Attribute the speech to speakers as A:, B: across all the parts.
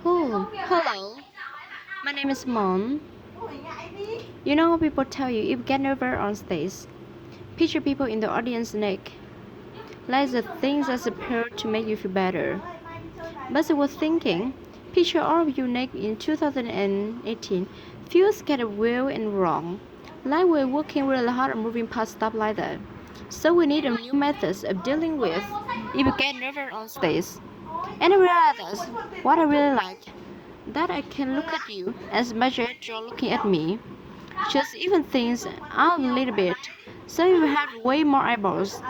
A: Oh, hello. My name is Mon. You know how people tell you if you get nervous on stage, picture people in the audience neck, like the things that appear to make you feel better. But I was thinking, picture all of you neck in 2018 feels kind of weird and wrong, like we're working really hard on moving past stuff like that. So we need a new methods of dealing with if you get nervous on stage. And I realized what I really like that I can look at you as much as you're looking at me. Just even things out a little bit. So if we have way more eyeballs,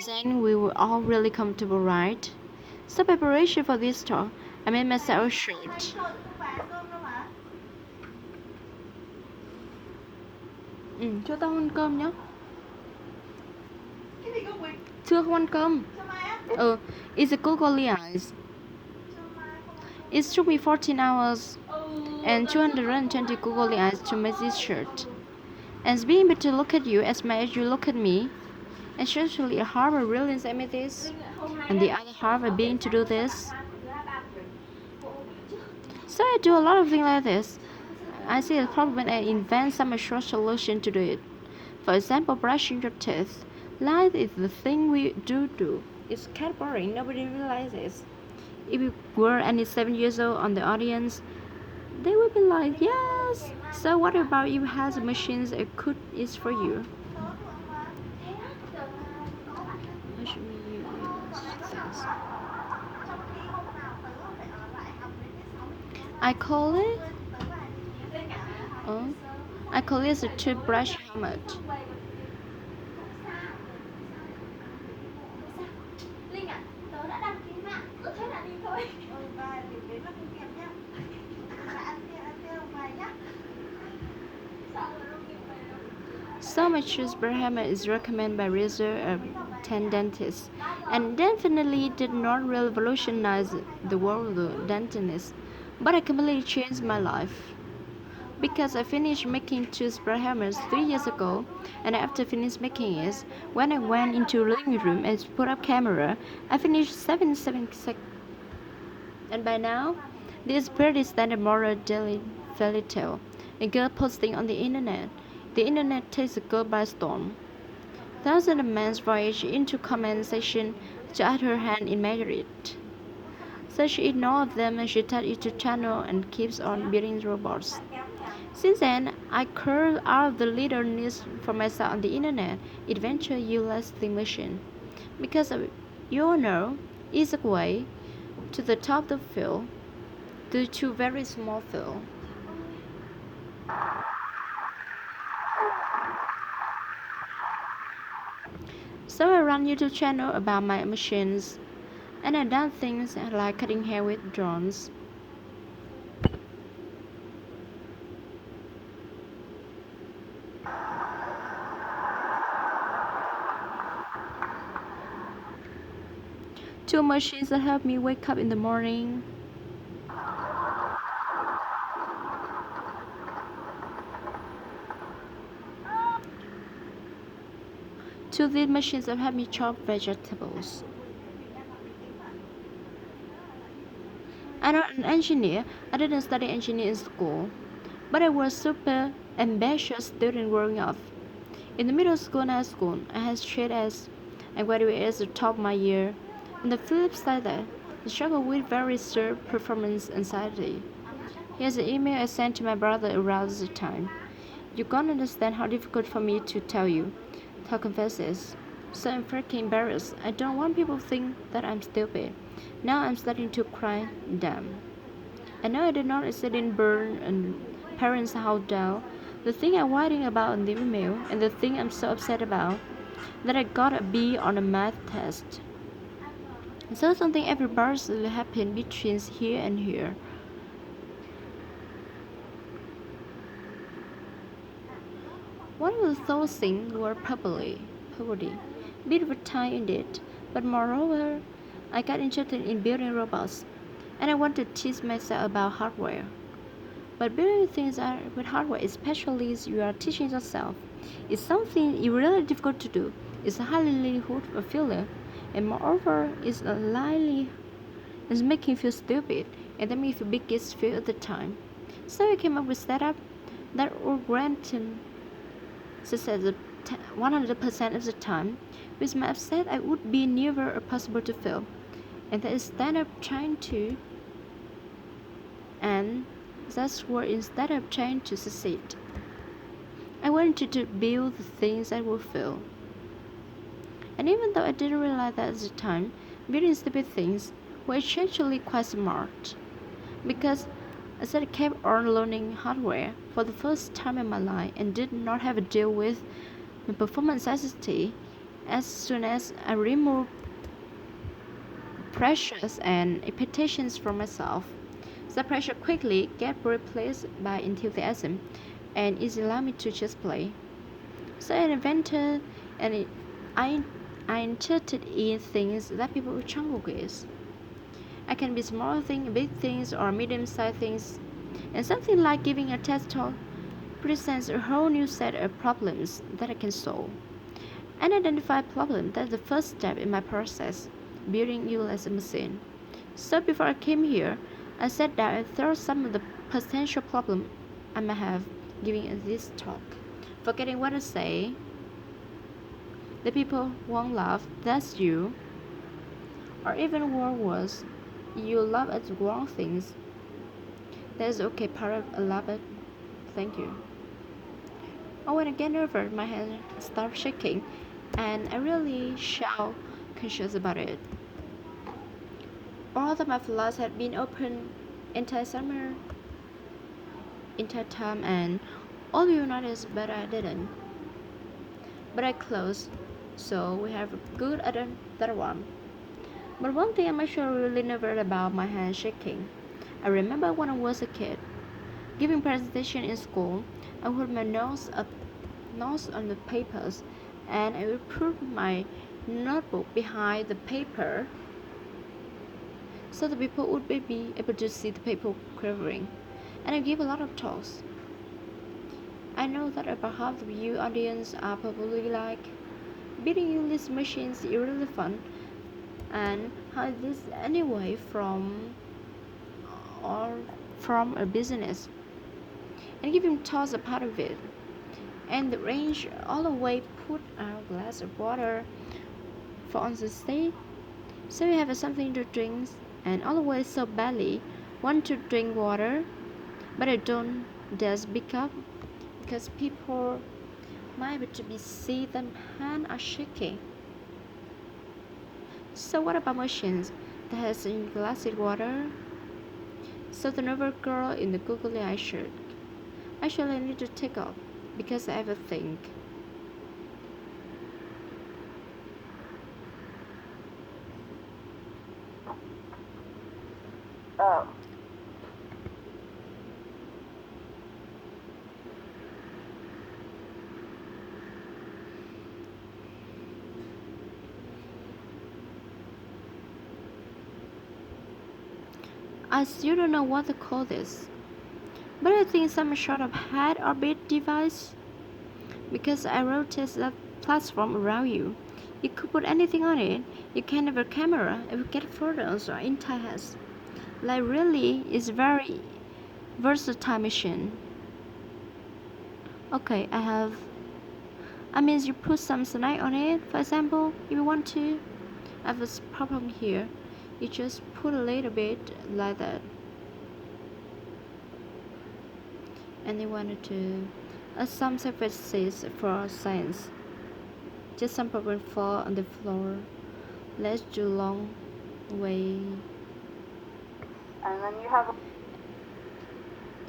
A: then we were all really comfortable, right? So preparation for this talk, I made myself a shirt. Cho tao ăn cơm nhé. Chưa không ăn cơm. It's a googly eyes. It took me 14 hours and 220 googly eyes to make this shirt. And being able to look at you as much as you look at me, especially a half of brilliance amethyst, and the other half of being to do this. So I do a lot of things like this. I see a problem when I invent some short solution to do it. For example, brushing your teeth. Life is the thing we do. It's kind of boring, nobody realizes. If you were any 7 years old on the audience, they would be like, yes. So what about if it has machines that could is for you? How should we realize things? I call it uh, I call it a toothbrush helmet. So my toothbrush helmet is recommended by research of 10 dentists, and definitely did not revolutionize the world of dentistry, but it completely changed my life. Because I finished making toothbrush helmets 3 years ago, and after finished making it, when I went into the living room and put up camera, I finished 77 seconds. And by now, this is pretty standard moral daily fairy tale. A girl posting on the internet. The internet takes a girl by storm. Thousands of men voyage into comment section to add her hand in marriage. So she ignores them and she turns into channel and keeps on building robots. Since then, I curled out the little niche for myself on the internet, eventually useless the machine. Because of you know, easy way to the top of the field, due to very small field. So I run YouTube channel about my machines, and I done things like cutting hair with drones. Two machines that help me wake up in the morning. Two these machines that help me chop vegetables. I'm not an engineer. I didn't study engineering in school, but I was super ambitious student growing up. In the middle school and high school, I had straight A's and graduated as the top of my year. On the flip side, I struggled with very severe performance anxiety. Here's an email I sent to my brother around the time. You can't understand how difficult for me to tell you, how confess is. So I'm freaking embarrassed. I don't want people to think that I'm stupid. Now I'm starting to cry. Damn. I know I did not accidentally burn a parents' house down. The thing I'm writing about in the email and the thing I'm so upset about that I got a B on a math test. So something every birth will happen between here and here. One of those things were poverty. Bit of a time indeed, but moreover, I got interested in building robots, and I want to teach myself about hardware. But building things are with hardware, especially as you are teaching yourself, is something really difficult to do. It's a high likelihood of failure, and moreover, it's a likely It's making you feel stupid, and that makes you biggest feel at the time. So I came up with setup that would grant success 100% of the time. With my upset, I would be never possible to fail, and that is instead of trying to, and that's where instead of trying to succeed, I wanted to build things that would fail. And even though I didn't realize that at the time, building stupid things was actually quite smart. Because as I kept on learning hardware for the first time in my life and did not have to deal with the performance anxiety, as soon as I removed pressures and expectations from myself, the pressure quickly get replaced by enthusiasm and it allowed me to just play. So I invented and I, I inserted in things that people would struggle with. I can be small things, big things, or medium-sized things, and something like giving a TED talk presents a whole new set of problems that I can solve. And identify problem that's the first step in my process, building you as a machine. So before I came here, I sat down and thought some of the potential problem I might have giving this talk. Forgetting what I say, the people won't laugh, that's you, or even worse, you laugh at the wrong things. That's okay, part of I love it. Thank you. Oh, when I get nervous, my hand starts shaking, and I really shout conscious about it. All of my flaws had been open entire summer, entire time, and all you noticed, but I didn't. But I closed, so we have a good at that one. But one thing I'm actually really nervous about my hand shaking. I remember when I was a kid, giving presentation in school, I put my nose on the papers, and I would put my notebook behind the paper so the people would be able to see the paper quivering. And I give a lot of talks. I know that about half of you audience are probably like, building you these machines is really fun, and how is this anyway or from a business? And give him toss a part of it. And the range all the way put a glass of water for on the stage, so you have something to drink, and always so badly want to drink water, but I don't dare speak up because people might be to be see them hand are shaking. So what about machines that has in glassy water? So the nervous girl in the googly eye shirt. Actually, I need to take off because I have a think.
B: Oh.
A: I still don't know what to call this, but I think some sort of head or bit device because I rotate that platform around you. You could put anything on it. You can have a camera if you get photos or entire heads. Like really, it's very versatile machine. Okay, I mean you put some snack on it, for example, if you want to. I have a problem here. You just put a little bit like that. And you wanted to some surfaces for science. Just some problem fall on the floor. Let's do long way.
B: And then you have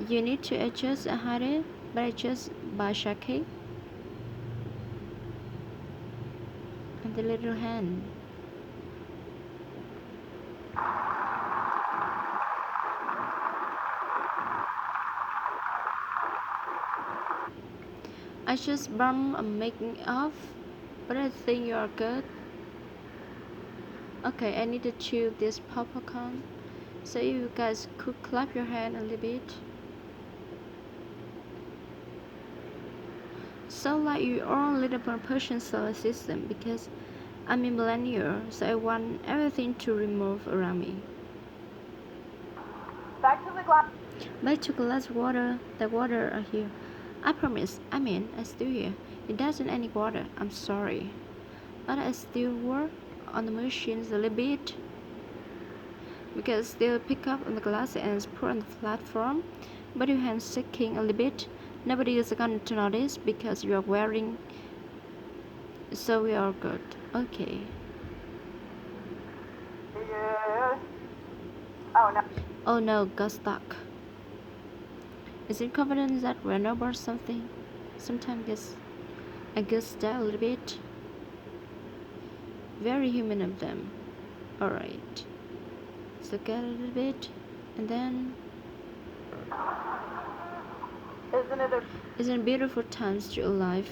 A: You need to adjust and hide it, but adjust by shaking and the little hand. I just bump I'm making off, but I think you are good. Okay, I need to chew this popcorn. So if you guys could clap your hand a little bit. So like your own little propulsion solar system because I'm a millennial, so I want everything to remove around me.
B: Back to the glass.
A: Back to glass water. The water are here. I promise. I still here. It doesn't any water. I'm sorry. But I still work on the machines a little bit. Because still pick up on the glass and put on the platform. But your hands shaking a little bit. Nobody is going to notice because you are wearing. So we are good. Okay.
B: Yes. Oh no.
A: Oh no, got stuck. Is it confident that we're not about something? Sometimes I guess that a little bit. Very human of them. Alright. So get a little bit and then
B: Isn't it a
A: isn't it beautiful times to alive?